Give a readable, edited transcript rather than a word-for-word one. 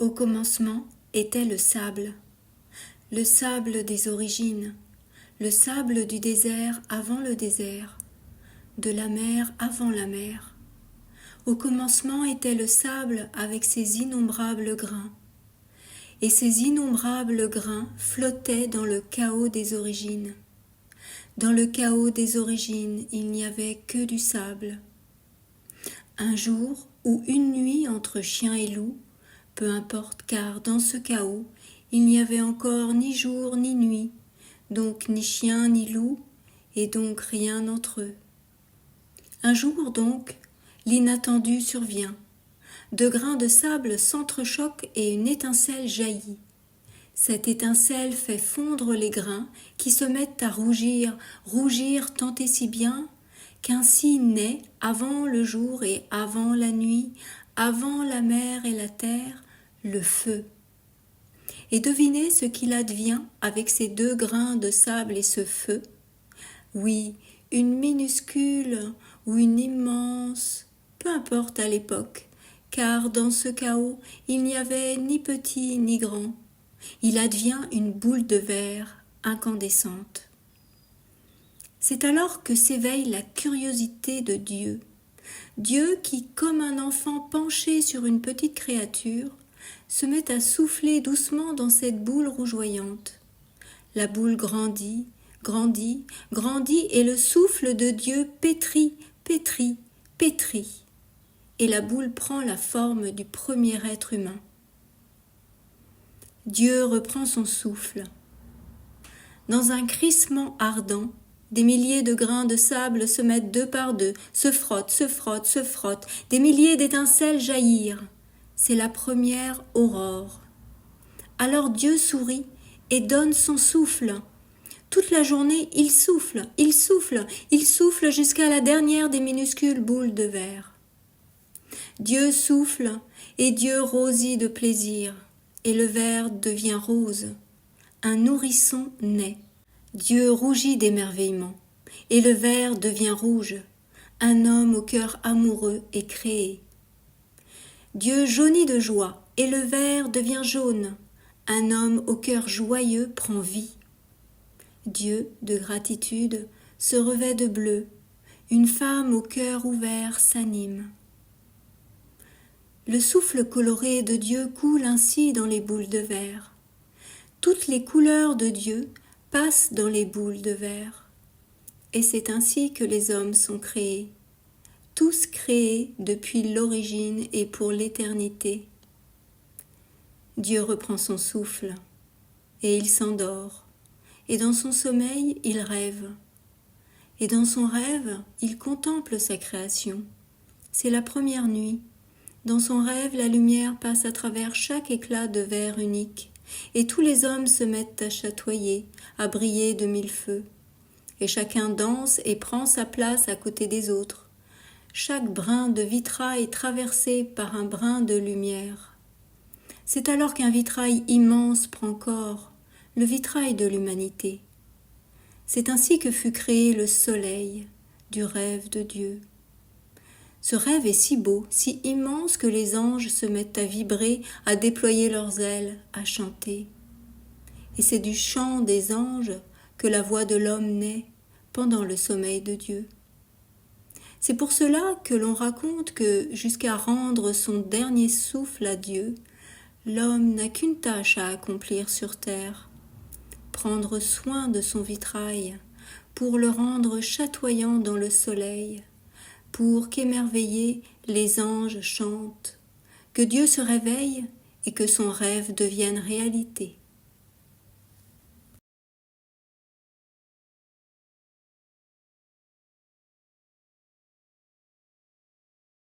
Au commencement était le sable des origines, le sable du désert avant le désert, de la mer avant la mer. Au commencement était le sable avec ses innombrables grains, et ces innombrables grains flottaient dans le chaos des origines. Dans le chaos des origines, il n'y avait que du sable. Un jour ou une nuit entre chien et loup, peu importe, car dans ce chaos, il n'y avait encore ni jour ni nuit, donc ni chien ni loup, et donc rien entre eux. Un jour donc, l'inattendu survient. Deux grains de sable s'entrechoquent et une étincelle jaillit. Cette étincelle fait fondre les grains qui se mettent à rougir, rougir tant et si bien qu'ainsi naît, avant le jour et avant la nuit, avant la mer et la terre, le feu. Et devinez ce qu'il advient avec ces deux grains de sable et ce feu. Oui, une minuscule ou une immense, peu importe à l'époque, car dans ce chaos, il n'y avait ni petit ni grand. Il advient une boule de verre incandescente. C'est alors que s'éveille la curiosité de Dieu. Dieu qui, comme un enfant penché sur une petite créature, se met à souffler doucement dans cette boule rougeoyante. La boule grandit, grandit, grandit, et le souffle de Dieu pétrit, pétrit, pétrit. Et la boule prend la forme du premier être humain. Dieu reprend son souffle. Dans un crissement ardent, des milliers de grains de sable se mettent deux par deux, se frottent, se frottent, se frottent. Des milliers d'étincelles jaillirent. C'est la première aurore. Alors Dieu sourit et donne son souffle. Toute la journée, il souffle, il souffle, il souffle jusqu'à la dernière des minuscules boules de verre. Dieu souffle et Dieu rosit de plaisir, et le verre devient rose. Un nourrisson naît. Dieu rougit d'émerveillement, et le verre devient rouge. Un homme au cœur amoureux est créé. Dieu jaunit de joie, et le verre devient jaune. Un homme au cœur joyeux prend vie. Dieu, de gratitude, se revêt de bleu. Une femme au cœur ouvert s'anime. Le souffle coloré de Dieu coule ainsi dans les boules de verre. Toutes les couleurs de Dieu passent dans les boules de verre. Et c'est ainsi que les hommes sont créés, tous créés depuis l'origine et pour l'éternité. Dieu reprend son souffle, et il s'endort, et dans son sommeil, il rêve. Et dans son rêve, il contemple sa création. C'est la première nuit. Dans son rêve, la lumière passe à travers chaque éclat de verre unique, et tous les hommes se mettent à chatoyer, à briller de mille feux. Et chacun danse et prend sa place à côté des autres. Chaque brin de vitrail est traversé par un brin de lumière. C'est alors qu'un vitrail immense prend corps, le vitrail de l'humanité. C'est ainsi que fut créé le soleil du rêve de Dieu. Ce rêve est si beau, si immense que les anges se mettent à vibrer, à déployer leurs ailes, à chanter. Et c'est du chant des anges que la voix de l'homme naît pendant le sommeil de Dieu. C'est pour cela que l'on raconte que, jusqu'à rendre son dernier souffle à Dieu, l'homme n'a qu'une tâche à accomplir sur terre, prendre soin de son vitrail, pour le rendre chatoyant dans le soleil, pour qu'émerveillés les anges chantent, que Dieu se réveille et que son rêve devienne réalité.